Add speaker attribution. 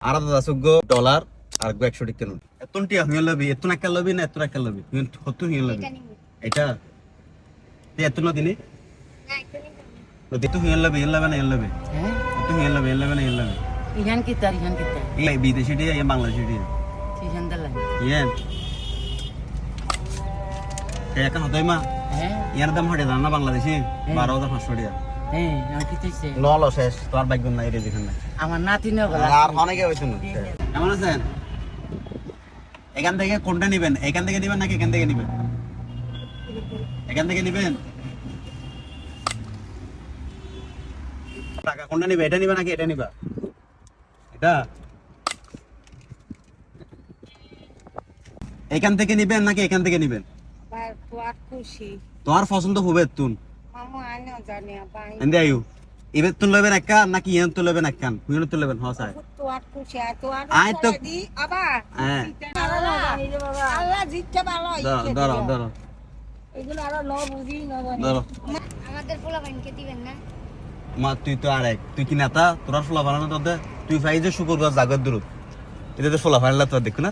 Speaker 1: $6 আর 100 টিকা নোট এতনটি আমি লবি এত না কাল লবি না এত না কাল লবি হতো হিল লবি এটা তে এত নদিনি না এত তো হিল লবি হিল লবি না হিল লবি হ্যাঁ তো হিল লবি হিল লবি না হিল লবি
Speaker 2: ইহান কি
Speaker 1: এই বিদেশি টি এই বাংলাদেশি টি
Speaker 2: ইহান দালাই
Speaker 1: ইয়েন একা হতই মা
Speaker 2: হ্যাঁ
Speaker 1: ইয়ার দাম হড়ে জানা বাংলাদেশি 12500 টাকা
Speaker 2: হ্যাঁ আমি কি চাইছে
Speaker 1: লল শেষ তোর ভাগ্য নাই রে যেখানে
Speaker 2: আমার নাতিনও গলা
Speaker 1: আর অনেকে হইছে না কেমন আছেন এখান থেকে কোনটা নেবেন এখান থেকে নেবেন নাকি এখান থেকে নেবেন এখান থেকে নেবেন টাকা কোনটা নেবে এটা নিবা নাকি এটা নিবা এটা এখান থেকে নেবেন নাকি এখান থেকে নেবেন
Speaker 3: তোর খুশি
Speaker 1: তোমার পছন্দ হবে তুন
Speaker 3: মামু আনো জানি পাই
Speaker 1: এন্ডে আইও এবে তুন লবেন এক কান নাকি ইয়ান তুন লবেন এক কান হুইন তুন লবেন হসায়
Speaker 3: তোর খুশি আর তোর
Speaker 1: আয় তো
Speaker 3: দি আবা
Speaker 1: হ্যাঁ
Speaker 3: আল্লাহ জিততে ভালো
Speaker 1: ধরো ধরো
Speaker 3: এগুলো আরো ন বুঝি ন
Speaker 1: ধরো
Speaker 3: আমাদের পোলা বাইনকে দিবেন না
Speaker 1: মা তুই তো আরেক তুই কি নেতা তোরা ফোলা বানানো তোদের তুই ফাইজে শুকর জাগত দূর এটা তো ফোলা ফাইলা তো দেখো না